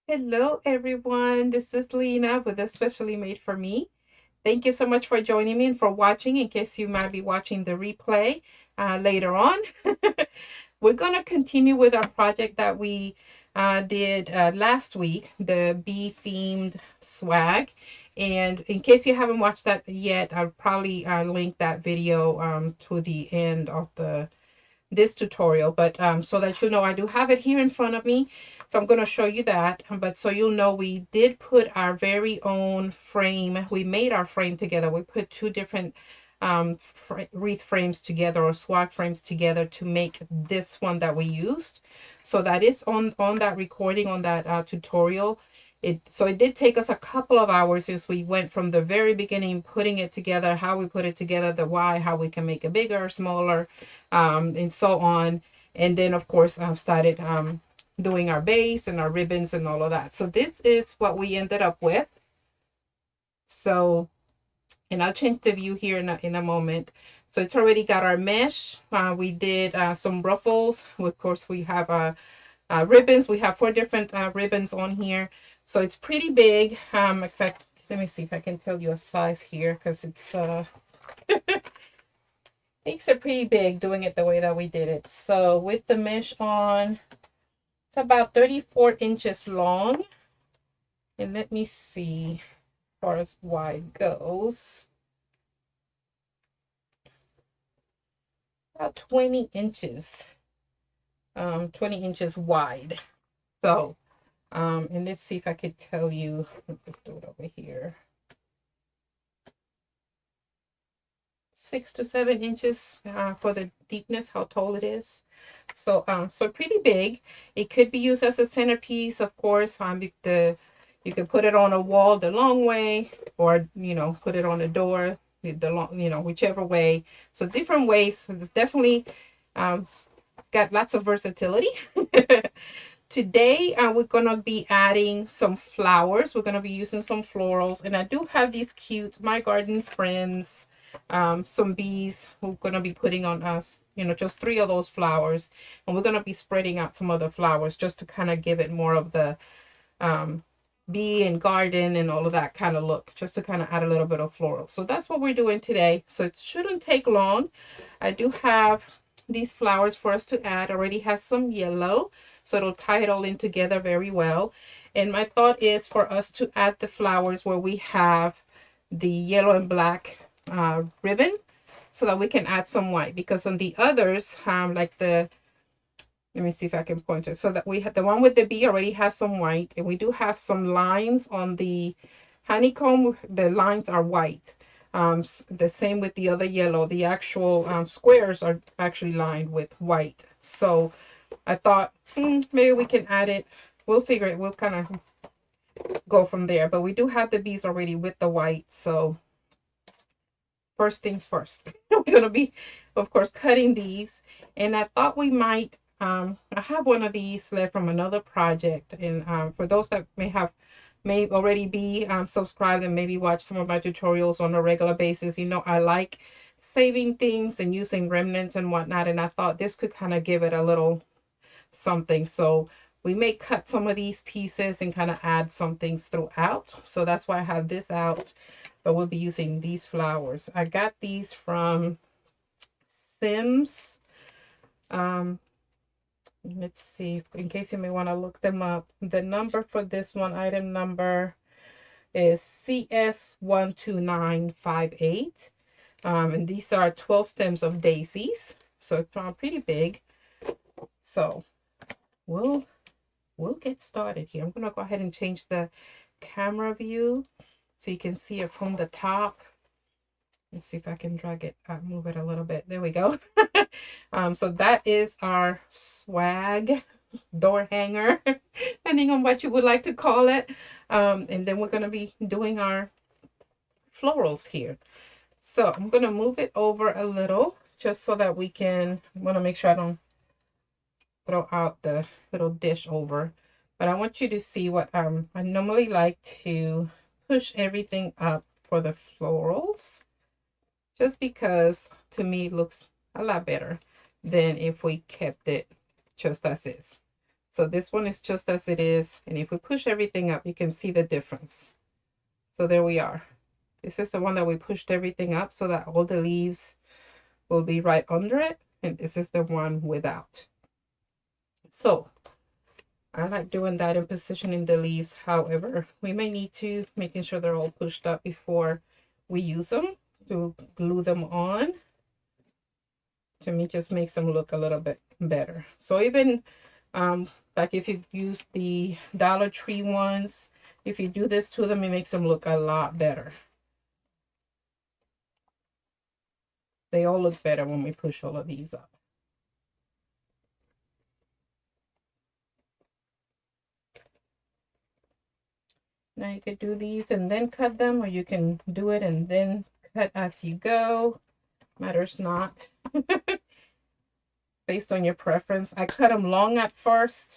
Hello, everyone. This is Lena with Especially Made for Me. Thank you so much for joining me and for watching. In case you might be watching the replay later on, we're going to continue with our project that we did last week, the bee themed swag. And in case you haven't watched that yet, I'll probably link that video to the end of this tutorial, but so that you know, I do have it here in front of me, so I'm going to show you that. But so you'll know, we did put our very own frame. We made our frame together. We put two different wreath frames together, or swag frames together, to make this one that we used. So that is on that recording, on that tutorial. It did take us a couple of hours as we went from the very beginning, putting it together, how we put it together, the why, how we can make it bigger or smaller, and so on. And then, of course, started doing our base and our ribbons and all of that. So this is what we ended up with. So, and I'll change the view here in a moment. So it's already got our mesh. We did some ruffles. Of course, we have ribbons. We have 4 different ribbons on here. So it's pretty big. In fact, let me see if I can tell you a size here, because it's makes it pretty big doing it the way that we did it. So with the mesh on, it's about 34 inches long. And let me see, as far as wide goes, about 20 inches. 20 inches wide. So, and let's see if I could tell you, let's do it over here. 6 to 7 inches for the deepness, how tall it is. So, so pretty big. It could be used as a centerpiece, of course. You can put it on a wall the long way, or put it on a door the long, whichever way. So different ways. So it's definitely got lots of versatility. Today, we're gonna be adding some flowers. We're gonna be using some florals, and I do have these cute My Garden Friends, some bees who are gonna be putting on us, just 3 of those flowers, and we're gonna be spreading out some other flowers just to kind of give it more of the bee and garden and all of that kind of look, just to kind of add a little bit of floral. So that's what we're doing today. So it shouldn't take long. I do have these flowers for us to add. Already has some yellow, so it'll tie it all in together very well. And my thought is for us to add the flowers where we have the yellow and black ribbon, so that we can add some white, because on the others, like let me see if I can point it, so that we have the one with the bee already has some white, and we do have some lines on the honeycomb. The lines are white. The same with the other yellow. The actual squares are actually lined with white. So I thought, maybe we can add it. We'll figure it. We'll kind of go from there. But we do have the bees already with the white. So first things first. We're going to be, of course, cutting these. And I thought we might, I have one of these left from another project. And for those that may already be subscribed and maybe watch some of my tutorials on a regular basis, I like saving things and using remnants and whatnot, and I thought this could kind of give it a little something. So we may cut some of these pieces and kind of add some things throughout. So that's why I have this out, but we'll be using these flowers. I got these from Sims. Let's see, in case you may want to look them up. The number for this one, item number, is CS12958. And these are 12 stems of daisies. So it's pretty big. So we'll get started here. I'm gonna go ahead and change the camera view so you can see it from the top. Let's see if I can drag it, move it a little bit. There we go. So that is our swag door hanger, depending on what you would like to call it. And then we're going to be doing our florals here. So I'm going to move it over a little, just so that we can, I want to make sure I don't throw out the little dish over. But I want you to see what I normally like to push everything up for the florals, just because to me it looks a lot better than if we kept it just as is. So this one is just as it is. And if we push everything up, you can see the difference. So there we are. This is the one that we pushed everything up so that all the leaves will be right under it. And this is the one without. So I like doing that and positioning the leaves. However, we may need to making sure they're all pushed up before we use them to glue them on. To me, just makes them look a little bit better. So even like if you use the Dollar Tree ones, if you do this to them, it makes them look a lot better. They all look better when we push all of these up. Now you could do these and then cut them, or you can do it and then cut as you go. Matters not. Based on your preference. I cut them long at first,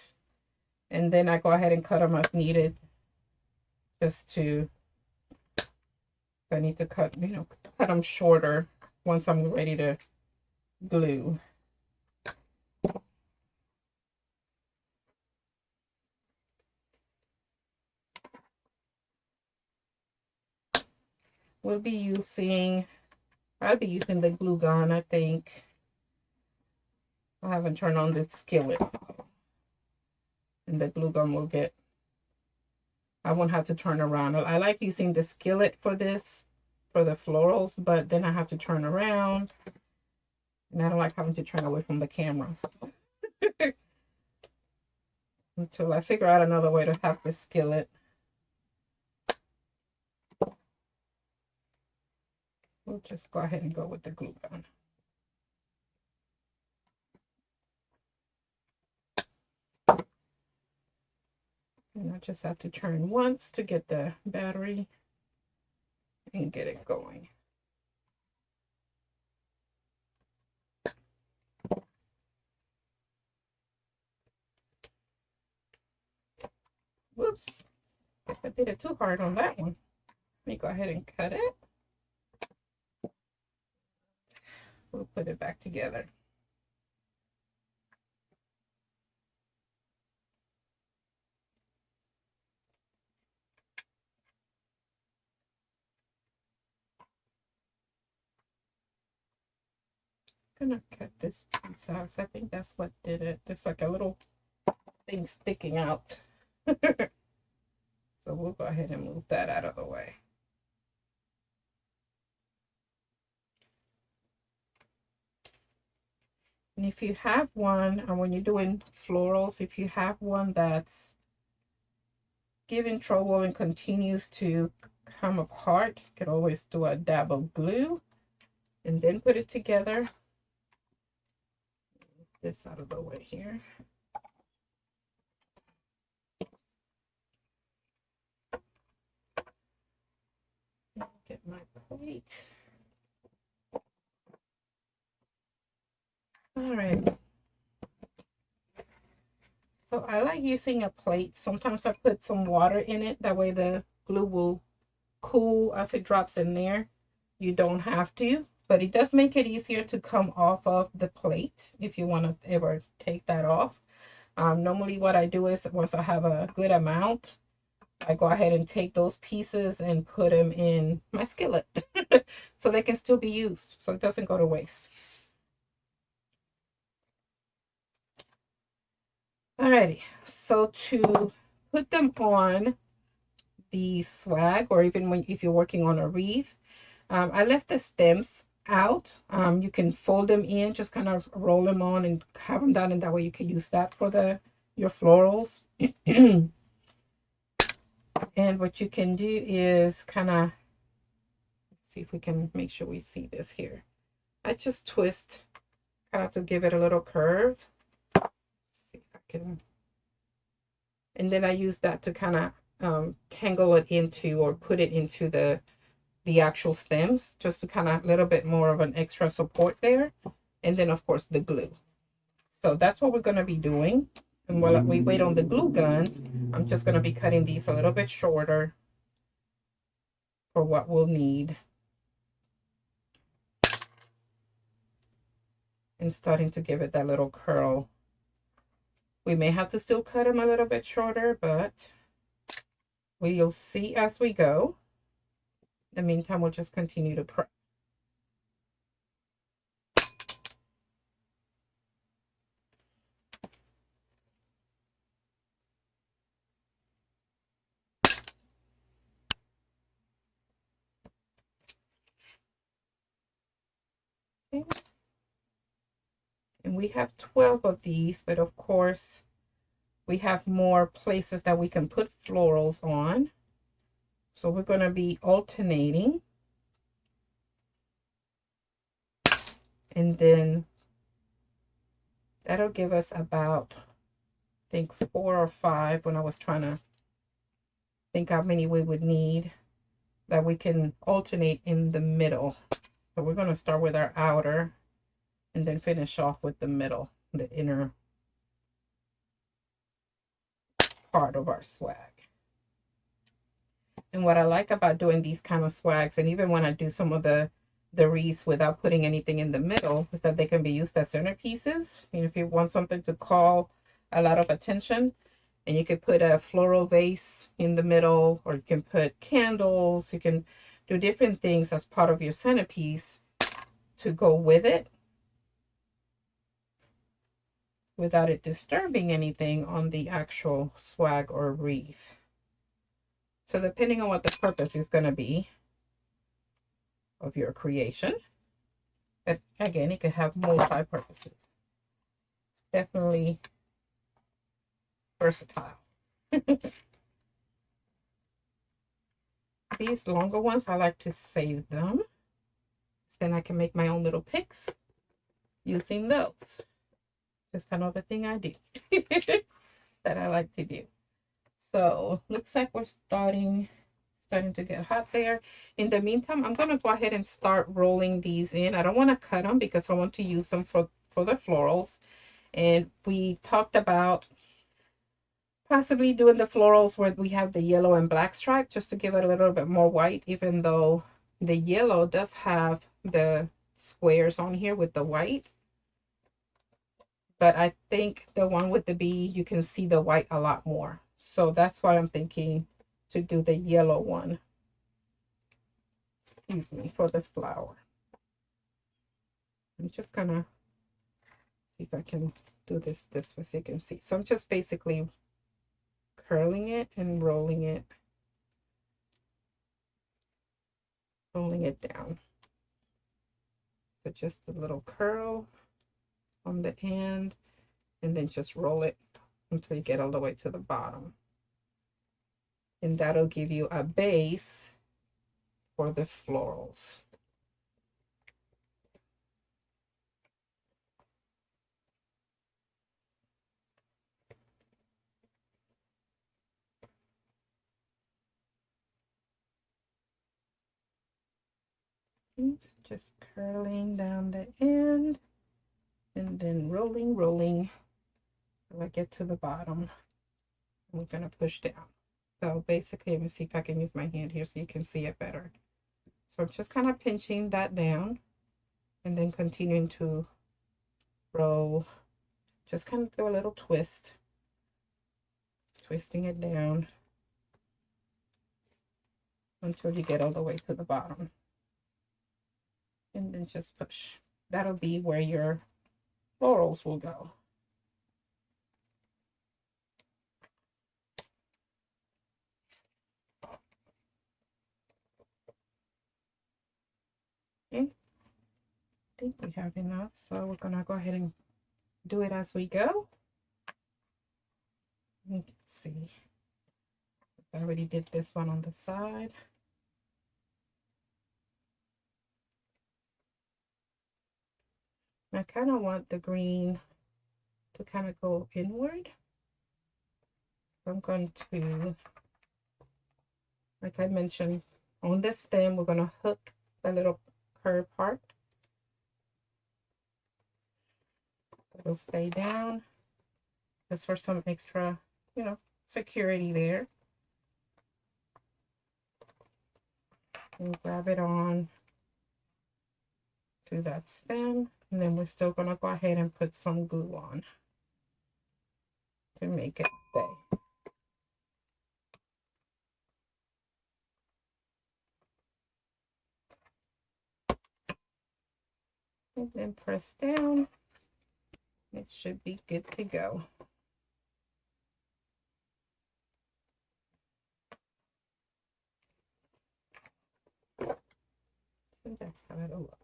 and then I go ahead and cut them as needed. Just to, if I need to cut, cut them shorter once I'm ready to glue. I'll be using the glue gun, I think. I haven't turned on the skillet. And the glue gun will get, I won't have to turn around. I like using the skillet for this, for the florals, but then I have to turn around. And I don't like having to turn away from the camera. So. Until I figure out another way to have the skillet. We'll just go ahead and go with the glue gun. And I just have to turn once to get the battery and get it going. Whoops. Guess I did it too hard on that one. Let me go ahead and cut it. We'll put it back together. I'm gonna cut this piece out. So I think that's what did it. There's like a little thing sticking out. So we'll go ahead and move that out of the way. And if you have one, and when you're doing florals, if you have one that's giving trouble and continues to come apart, you can always do a dab of glue and then put it together. Move this out of the way here. Get my plate. All right. So I like using a plate. Sometimes I put some water in it. That way the glue will cool as it drops in there. You don't have to, but it does make it easier to come off of the plate if you want to ever take that off. Normally what I do is once I have a good amount, I go ahead and take those pieces and put them in my skillet so they can still be used, so it doesn't go to waste. Alrighty, so to put them on the swag, or even if you're working on a wreath, I left the stems out. You can fold them in, just kind of roll them on and have them done, and that way you can use that for your florals. And what you can do is kind of, see if we can make sure we see this here. I just twist kind of to give it a little curve. Let's see if I can. And then I use that to kind of tangle it into, or put it into the actual stems, just to kind of a little bit more of an extra support there. And then of course the glue. So that's what we're going to be doing. And while we wait on the glue gun, I'm just going to be cutting these a little bit shorter for what we'll need. And starting to give it that little curl. We may have to still cut them a little bit shorter, but we'll see as we go. In the meantime, we'll just continue to prep. Okay. And we have 12 of these, but of course, we have more places that we can put florals on. So we're going to be alternating. And then that'll give us about, I think, 4 or 5 when I was trying to think how many we would need that we can alternate in the middle. So we're going to start with our outer and then finish off with the middle, the inner part of our swag. And what I like about doing these kind of swags, and even when I do some of the wreaths without putting anything in the middle, is that they can be used as centerpieces. You know, if you want something to call a lot of attention, and you could put a floral vase in the middle, or you can put candles, you can do different things as part of your centerpiece to go with it without it disturbing anything on the actual swag or wreath. So depending on what the purpose is going to be of your creation, but again, it could have multi-purposes. It's definitely versatile. These longer ones, I like to save them. Then I can make my own little picks using those. Just another thing I do that I like to do. So looks like we're starting to get hot there. In the meantime, I'm going to go ahead and start rolling these in. I don't want to cut them because I want to use them for the florals. And we talked about possibly doing the florals where we have the yellow and black stripe, just to give it a little bit more white, even though the yellow does have the squares on here with the white. But I think the one with the bee, you can see the white a lot more. So that's why I'm thinking to do the yellow one. Excuse me, for the flower. I'm just gonna see if I can do this way so you can see. So I'm just basically curling it and rolling it down. So just a little curl on the end, and then just roll it until you get all the way to the bottom. And that'll give you a base for the florals. Just curling down the end and then rolling till I get to the bottom. We're going to push down. So basically, let me see if I can use my hand here so you can see it better. So I'm just kind of pinching that down and then continuing to roll. Just kind of do a little twist, twisting it down until you get all the way to the bottom. And then just push. That'll be where your florals will go. Okay, I think we have enough, so we're gonna go ahead and do it as we go. Let's see. I already did this one on the side. I kind of want the green to kind of go inward. So I'm going to, like I mentioned, on this stem, we're going to hook the little curved part. It'll stay down just for some extra, you know, security there. And grab it on to that stem, and then we're still going to go ahead and put some glue on. to make it stay. And then press down. It should be good to go. So that's how it'll look.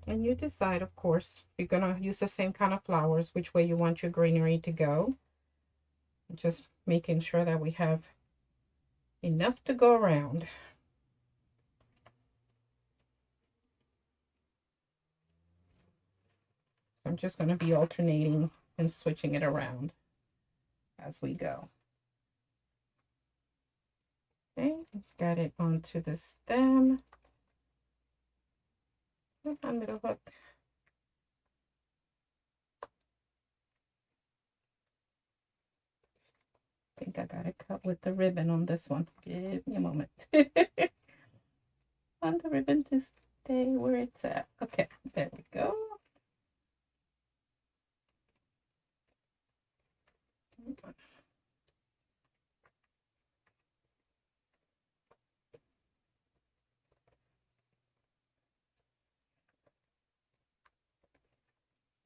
And you decide, of course, if you're going to use the same kind of flowers, which way you want your greenery to go. Just making sure that we have enough to go around. I'm just going to be alternating and switching it around as we go. Okay, got it onto the stem. On middle hook. I think I got it cut with the ribbon on this one. Give me a moment. Want the ribbon to stay where it's at. Okay, there we go.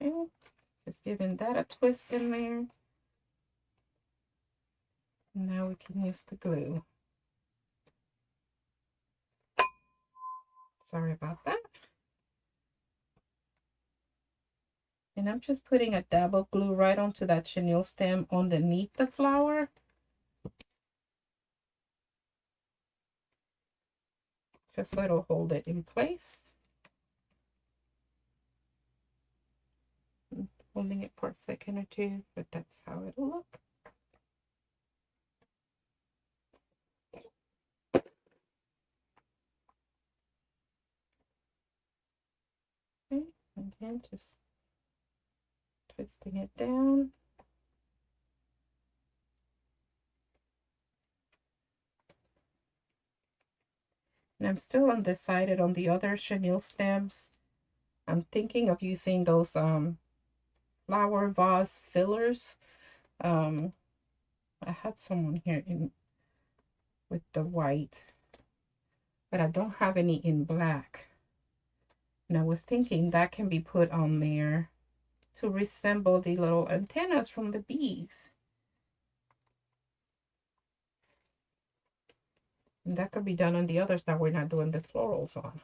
Okay, just giving that a twist in there. Now we can use the glue. Sorry about that. And I'm just putting a dab of glue right onto that chenille stem underneath the flower. Just so it'll hold it in place. I'm holding it for a second or two, but that's how it'll look. Okay, again, just twisting it down. And I'm still undecided on the other chenille stems. I'm thinking of using those flower vase fillers. I had someone here in with the white, but I don't have any in black. And I was thinking that can be put on there to resemble the little antennas from the bees. And that could be done on the others that we're not doing the florals on.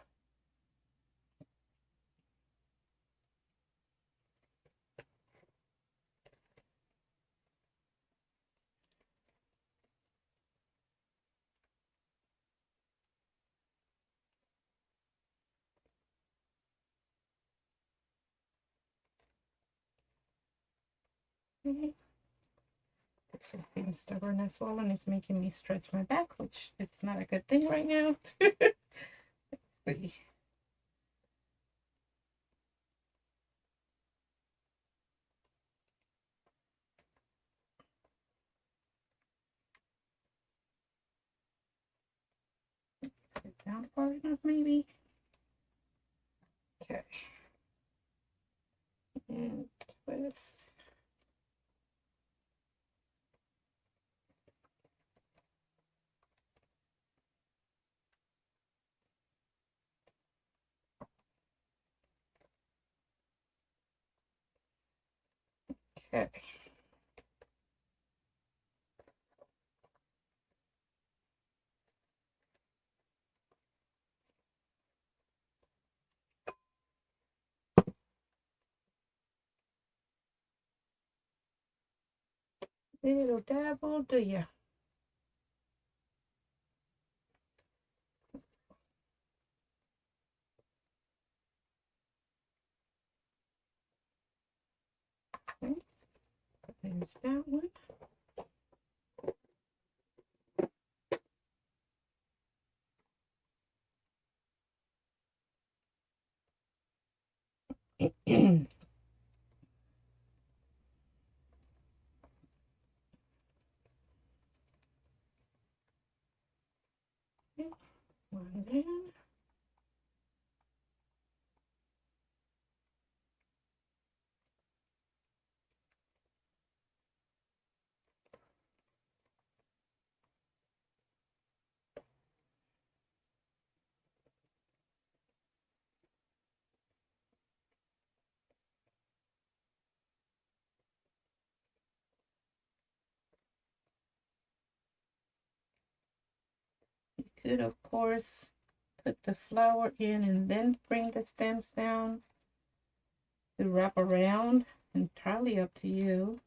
Okay. It's just being stubborn as well, and it's making me stretch my back, which it's not a good thing right now. Let's see. Get down far enough, maybe. Okay. And twist. Okay. Little dabble, do ya? Okay. There's that one. One could, of course, put the flower in and then bring the stems down to wrap around. Entirely up to you.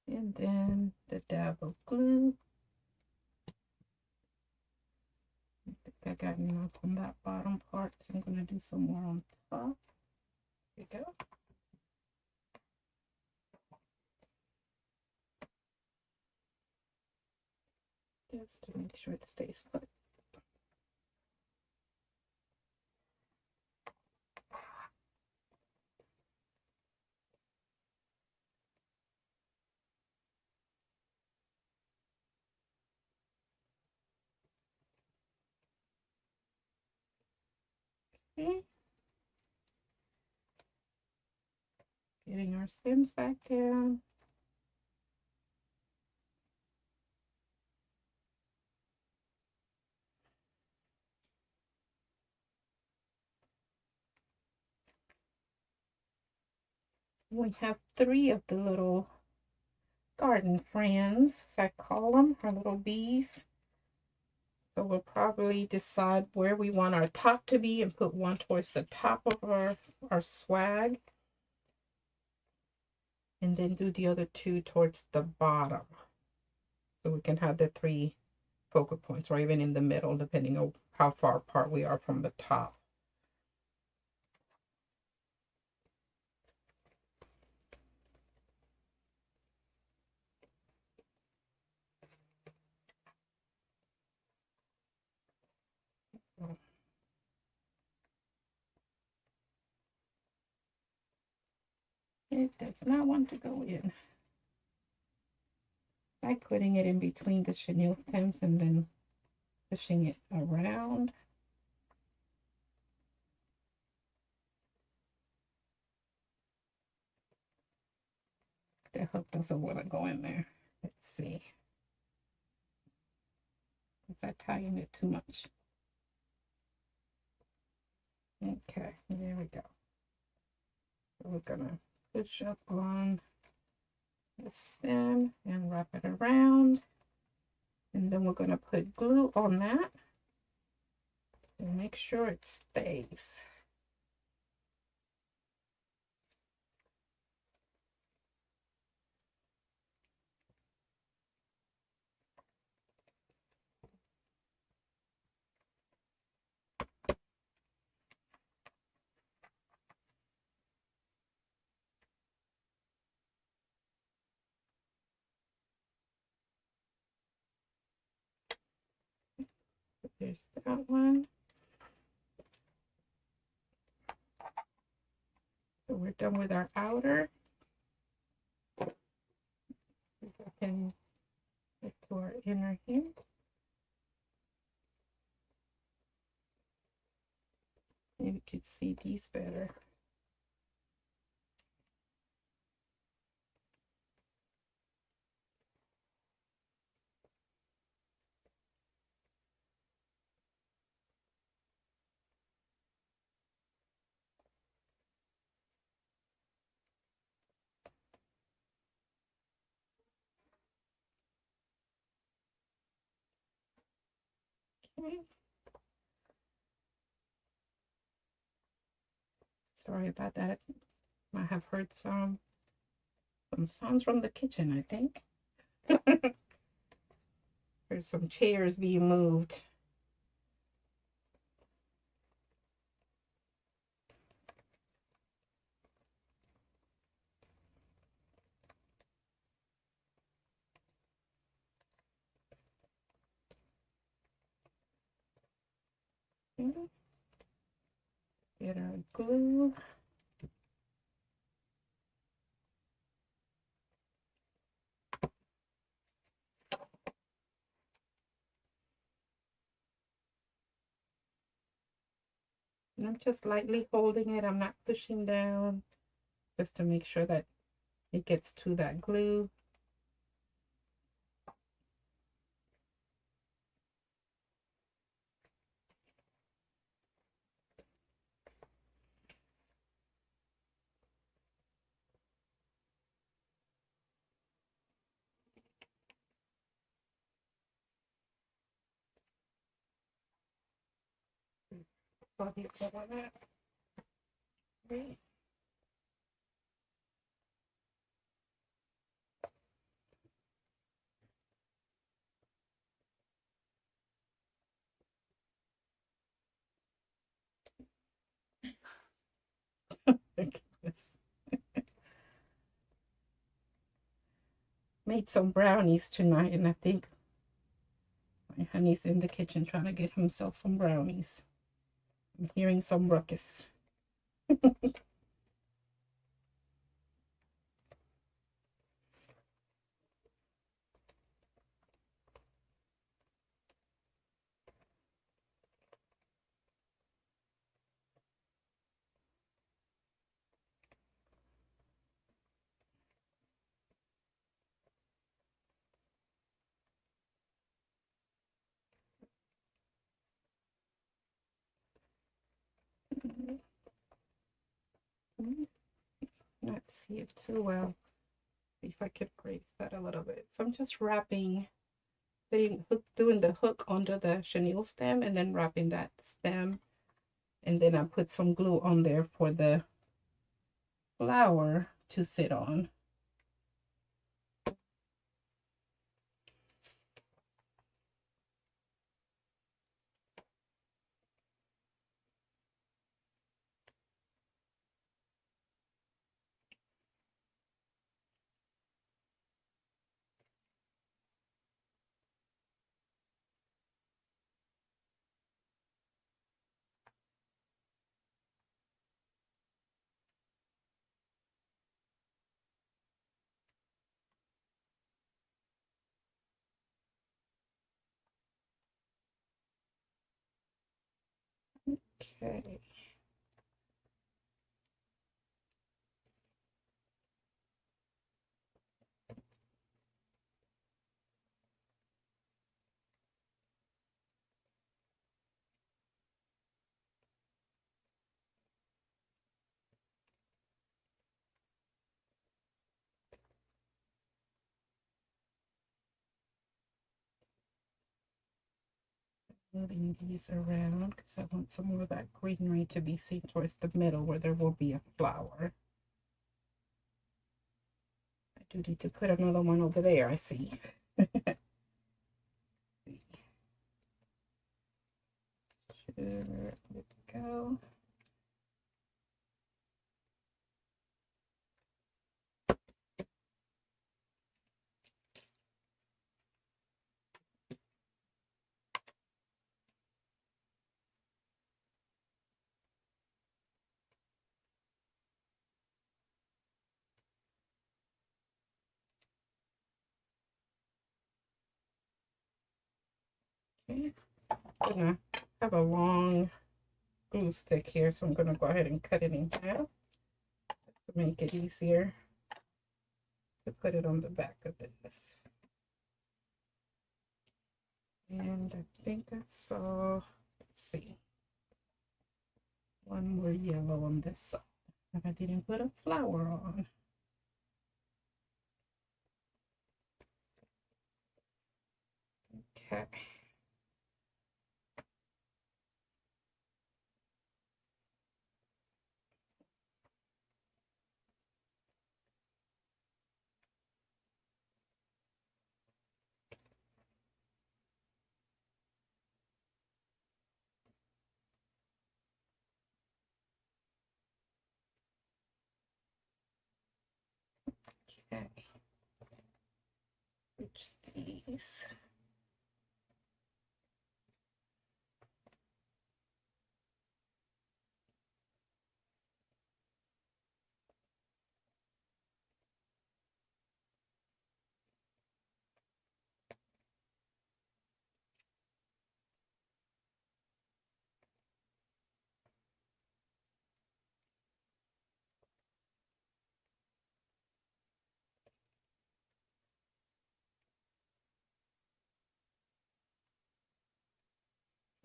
And then the dab of glue. I think I got enough on that bottom part, so I'm going to do some more on top. There we go. Just to make sure it stays put. Okay. Getting our stems back down. We have 3 of the little garden friends, as I call them, our little bees. So we'll probably decide where we want our top to be and put one towards the top of our swag. And then do the other 2 towards the bottom. So we can have the 3 focal points, or even in the middle, depending on how far apart we are from the top. It does not want to go in. By putting it in between the chenille stems and then pushing it around. The hook doesn't want to go in there. Let's see. Is that tying it too much? Okay, there we go. So we're gonna push up on the stem and wrap it around. And then we're gonna put glue on that and make sure it stays. There's that one. So we're done with our outer. See if I can get to our inner here. You could see these better. Okay. Sorry about that. I have heard some sounds from the kitchen, I think. There's some chairs being moved. Okay. Get our glue. And I'm just lightly holding it. I'm not pushing down, just to make sure that it gets to that glue. Probably over that. Okay. Made some brownies tonight, and I think my honey's in the kitchen trying to get himself some brownies. I'm hearing some ruckus. Not see it too well. See if I could grace that a little bit. So I'm just wrapping, doing the hook under the chenille stem, and then wrapping that stem, and then I put some glue on there for the flower to sit on. Okay. Moving these around because I want some more of that greenery to be seen towards the middle where there will be a flower. I do need to put another one over there, I see. There we go. Okay. I'm gonna have a long glue stick here, so I'm gonna go ahead and cut it in half to make it easier to put it on the back of this. And I think that's all. Let's see. One more yellow on this side that I didn't put a flower on. Okay. Okay. Switch these.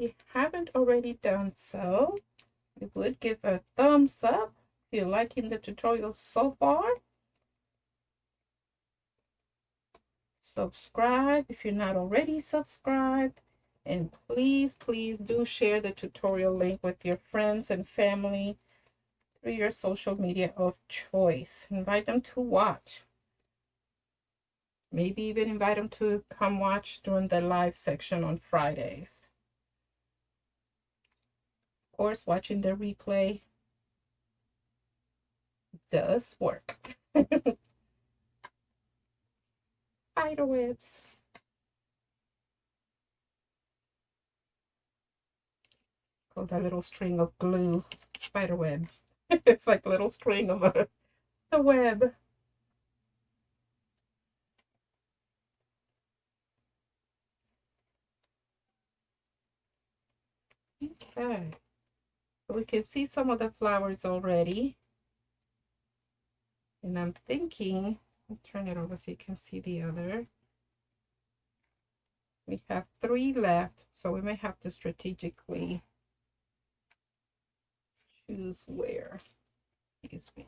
If you haven't already done so, I would give a thumbs up if you're liking the tutorial so far. Subscribe if you're not already subscribed, And please, please do share the tutorial link with your friends and family through your social media of choice. Invite them to watch. Maybe even invite them to come watch during the live section on Fridays. Of course, watching the replay does work. Spider webs. Called that little string of glue. Spider web. It's like a little string of a web. Okay. So we can see some of the flowers already. And I'm thinking, I'll turn it over so you can see the other. We have 3 left, so we may have to strategically choose where. Excuse me.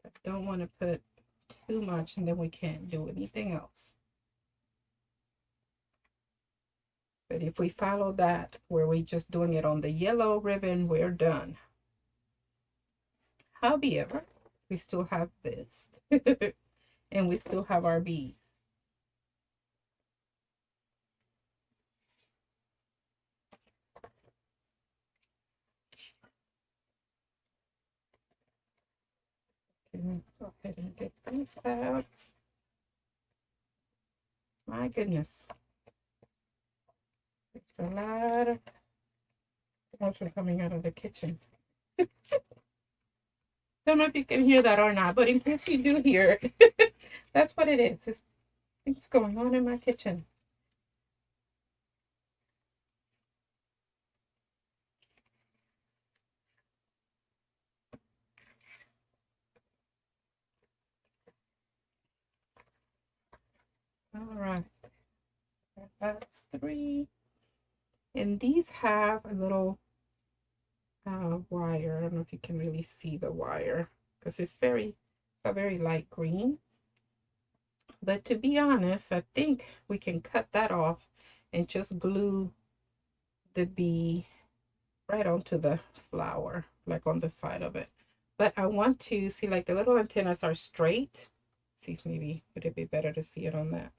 I don't want to put too much and then we can't do anything else. But if we follow that, where we just doing it on the yellow ribbon, we're done. However, we still have this. And we still have our beads. Go ahead and get these out. My goodness. There's a lot of motion coming out of the kitchen. Don't know if you can hear that or not, but in case you do hear it, that's what it is. It's things going on in my kitchen. All right, that's 3. And these have a little wire. I don't know if you can really see the wire because it's a very light green. But to be honest, I think we can cut that off and just glue the bee right onto the flower, like on the side of it. But I want to see, like the little antennas are straight. See if maybe would it be better to see it on that.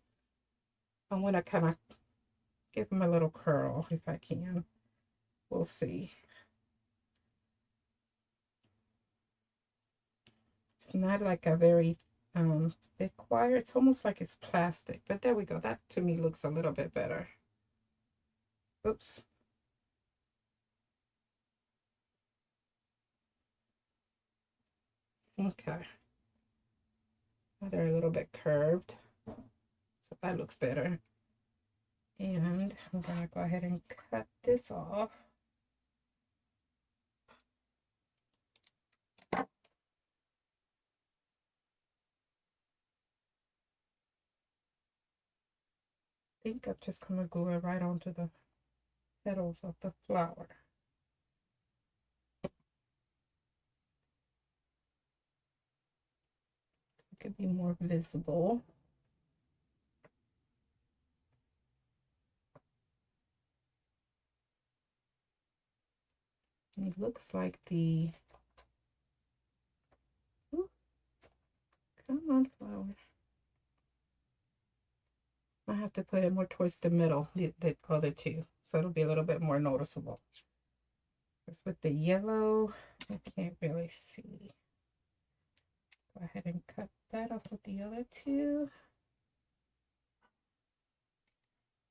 I want to kind of give them a little curl if I can. We'll see. It's not like a very thick wire. It's almost like it's plastic, but there we go. That to me looks a little bit better. Oops. Okay. Now they're a little bit curved, so that looks better. And I'm gonna go ahead and cut this off. I think I'm just gonna glue it right onto the petals of the flower. It could be more visible. And it looks like the, ooh, come on, flower. I have to put it more towards the middle, the other 2, so it'll be a little bit more noticeable. Because with the yellow, I can't really see. Go ahead and cut that off with the other 2.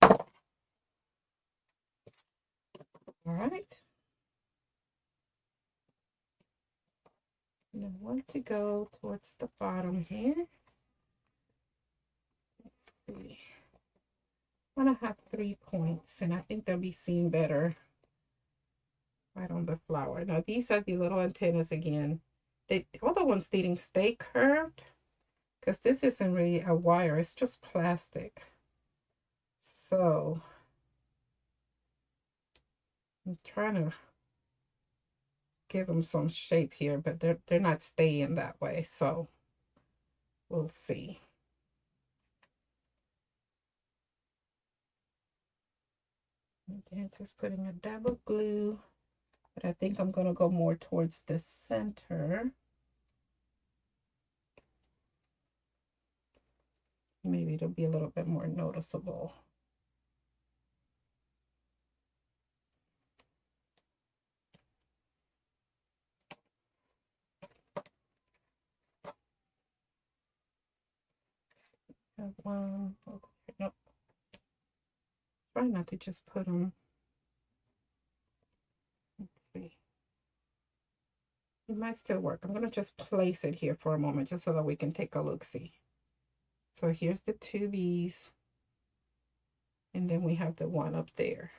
All right. And I want to go towards the bottom here. Let's see. I want to have 3 points, and I think they'll be seen better right on the flower. Now, these are the little antennas again. The other ones didn't stay curved because this isn't really a wire, it's just plastic. So I'm trying to give them some shape here, but they're not staying that way, so we'll see. Again, just putting a dab of glue, but I think I'm going to go more towards the center. Maybe it'll be a little bit more noticeable. Have one. Okay, nope. Try not to just put them. Let's see. It might still work. I'm going to just place it here for a moment just so that we can take a look-see. So here's the two bees. And then we have the one up there.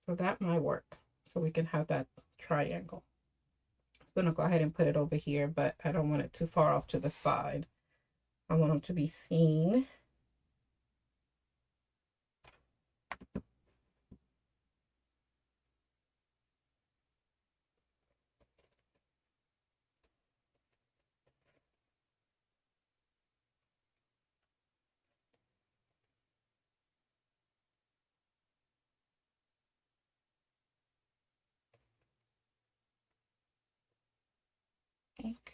So that might work. So we can have that triangle. I'm going to go ahead and put it over here, but I don't want it too far off to the side. I want them to be seen.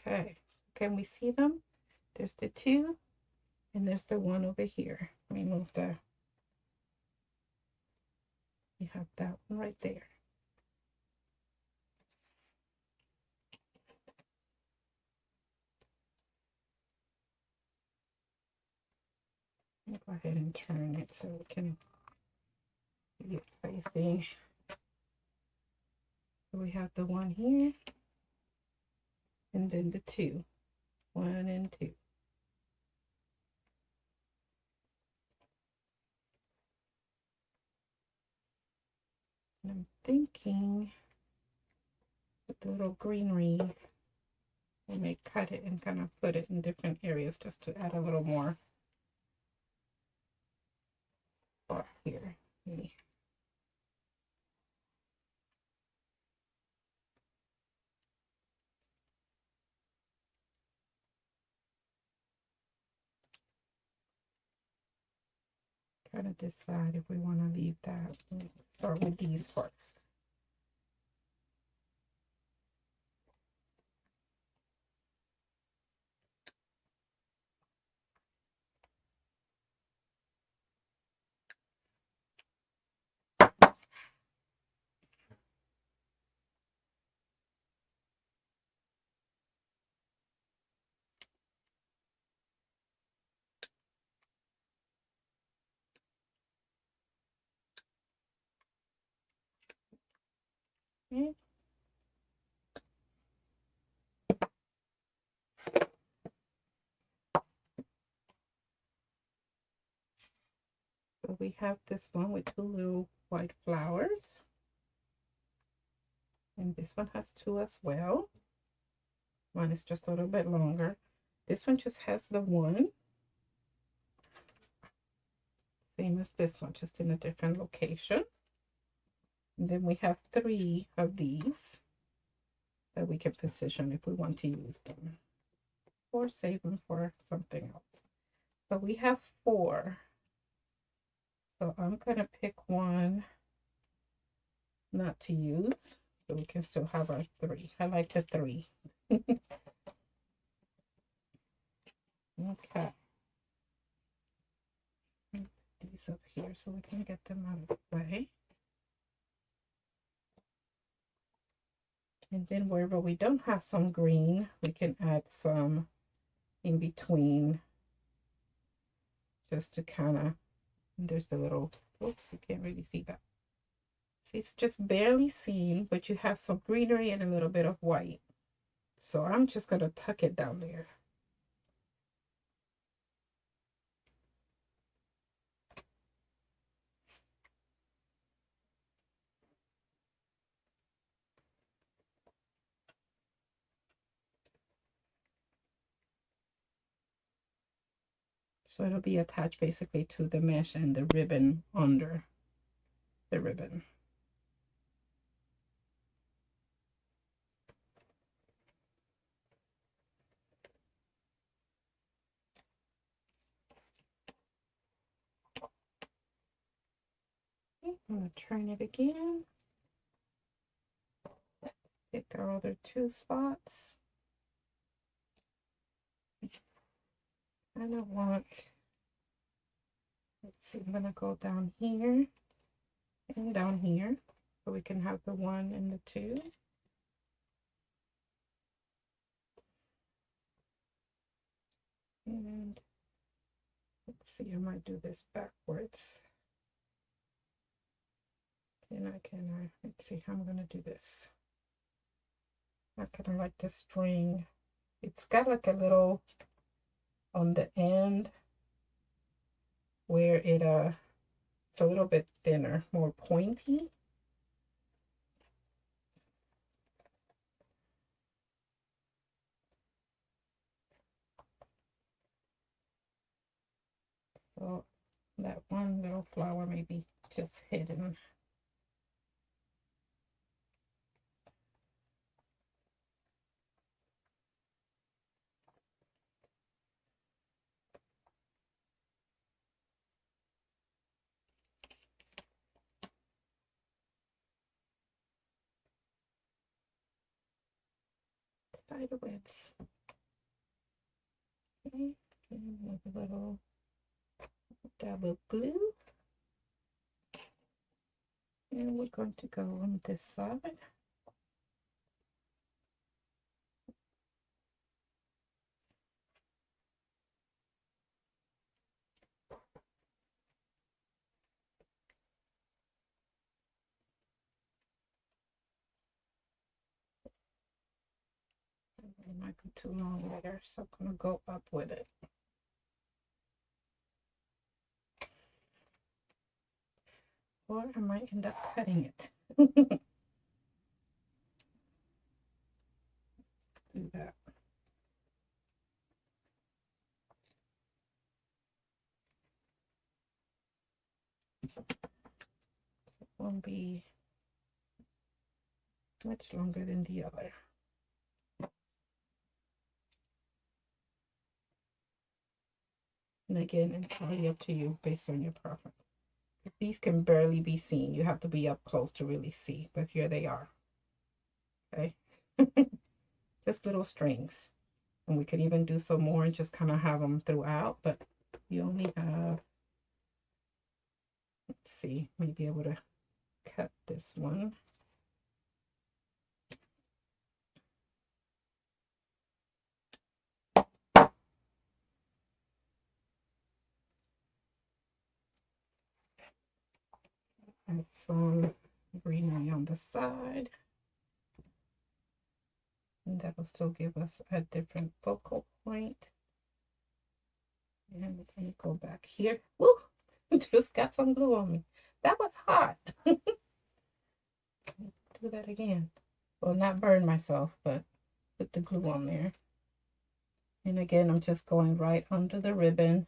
Okay. Can we see them? There's the two, and there's the one over here. Let me move the, you have that one right there. I'll go ahead and turn it so we can get facing. So we have the one here, and then the two. One and two. And I'm thinking with the little greenery, we may cut it and kind of put it in different areas just to add a little more bar here. Maybe. Try to decide if we want to leave that. Let's start with these first. Okay. So we have this one with two little white flowers. And this one has two as well. One is just a little bit longer. This one just has the one. Same as this one, just in a different location. And then we have three of these that we can position if we want to use them. Or save them for something else. So we have four. So I'm going to pick one not to use. So we can still have our three. I like the three. Okay. Put these up here so we can get them out of the way. And then wherever we don't have some green, we can add some in between just to kind of, there's the little, oops, you can't really see that. See, it's just barely seen, but you have some greenery and a little bit of white. So I'm just going to tuck it down there. So it'll be attached basically to the mesh and the ribbon under the ribbon. going to turn it again. Pick our other 2 spots. And I want, let's see, I'm going to go down here and down here so we can have the 1 and the 2. And let's see, I might do this backwards. And let's see how I'm going to do this. I kind of like the string. It's got like a little on the end where it's a little bit thinner, more pointy. So that one little flower may be just hidden. Spider webs. Okay, and with a little dab of glue. And we're going to go on this side. It might be too long later, so I'm going to go up with it. Or I might end up cutting it. Do that. It won't be much longer than the other. And again, entirely up to you based on your preference. These can barely be seen. You have to be up close to really see, but here they are. Okay. Just little strings. And we could even do some more and just kind of have them throughout, but you only have, let's see, maybe able to cut this one. Add some greenery on the side. And that will still give us a different focal point. And let me go back here. Woo! Just got some glue on me. That was hot. Do that again. Well, not burn myself, but put the glue on there. And again, I'm just going right under the ribbon.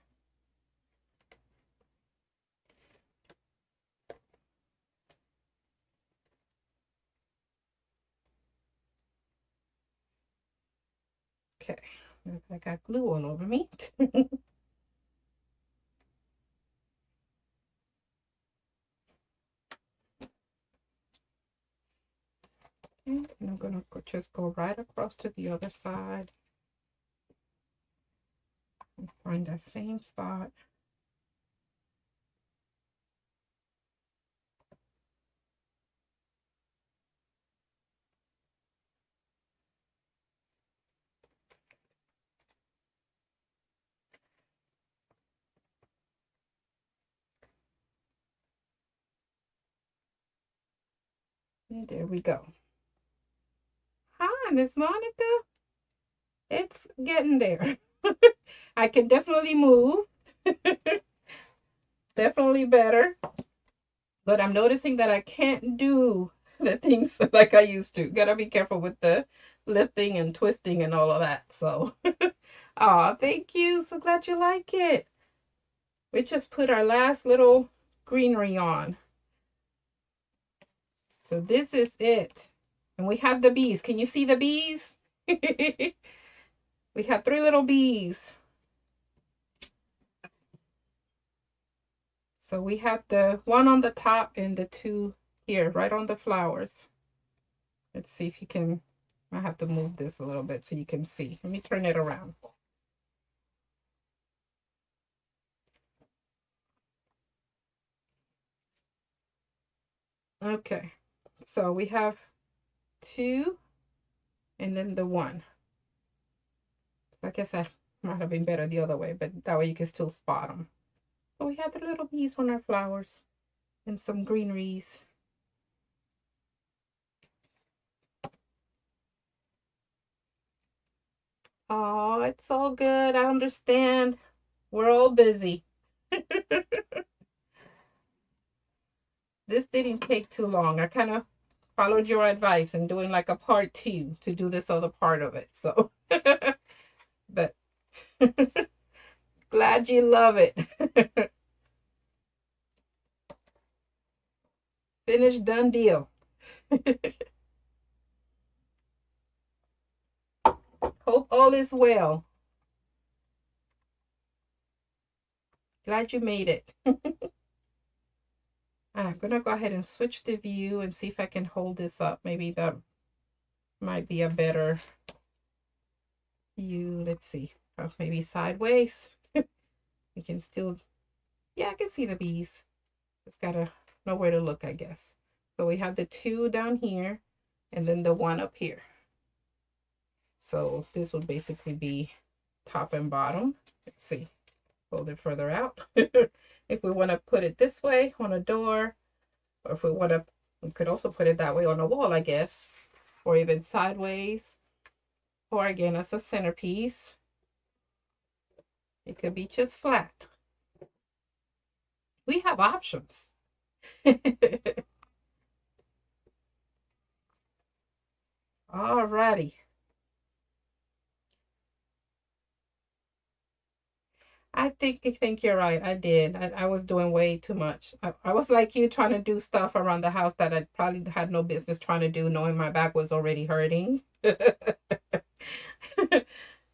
Okay, I got glue all over me. And I'm going to just go right across to the other side and find that same spot. And there we go. Hi, Miss Monica. It's getting there. I can definitely move. Definitely better. But I'm noticing that I can't do the things like I used to. Gotta be careful with the lifting and twisting and all of that. So, aw, thank you. So glad you like it. We just put our last little greenery on. So this is it. And we have the bees. Can you see the bees? We have 3 little bees. So we have the one on the top and the two here, right on the flowers. Let's see if you can, I have to move this a little bit so you can see. Let me turn it around. Okay, so we have two and then the one. I guess that might have been better the other way, but that way you can still spot them. So we have the little bees on our flowers and some greeneries. Oh, it's all good. I understand. We're all busy. This didn't take too long. I kind of followed your advice and doing like a part 2 to do this other part of it. So, but glad you love it. Finished, done deal. Hope all is well. Glad you made it. I'm gonna go ahead and switch the view and see if I can hold this up. Maybe that might be a better view. Let's see. Oh, maybe sideways. You can still, yeah, I can see the bees. Just gotta know where to look, I guess. So we have the two down here and then the one up here. So this would basically be top and bottom. Let's see. Hold it further out. If we want to put it this way on a door, or if we want to, we could also put it that way on a wall, I guess, or even sideways, or again as a centerpiece. It could be just flat. We have options. Alrighty. I think you're right. I did. I was doing way too much. I was like you, trying to do stuff around the house that I probably had no business trying to do, knowing my back was already hurting. But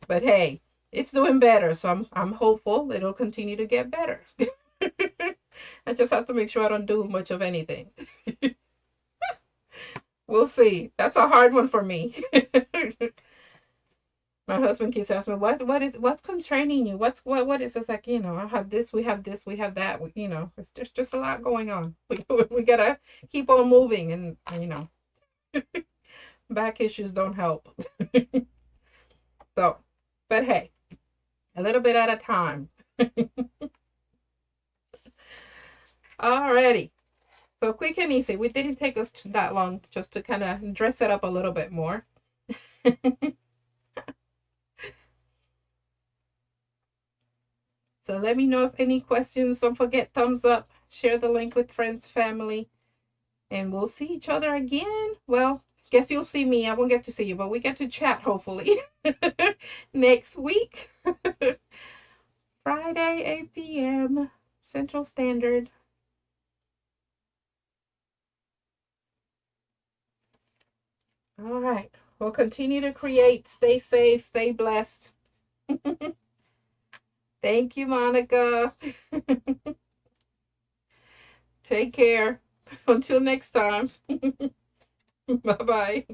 hey, it's doing better, so I'm hopeful it'll continue to get better. I just have to make sure I don't do much of anything. We'll see. That's a hard one for me. My husband keeps asking me, what's concerning you? What is this? Like, I have this, we have this, we have that. It's just a lot going on. We gotta keep on moving, and back issues don't help. So, but hey, a little bit at a time. Alrighty. So quick and easy. We didn't take us that long just to kind of dress it up a little bit more. So let me know if any questions. Don't forget, thumbs up, share the link with friends, family, and we'll see each other again. Well, guess you'll see me. I won't get to see you, but we get to chat hopefully next week. Friday, 8 p.m. Central Standard. All right. We'll continue to create. Stay safe. Stay blessed. Thank you, Monica. Take care. Until next time. Bye-bye.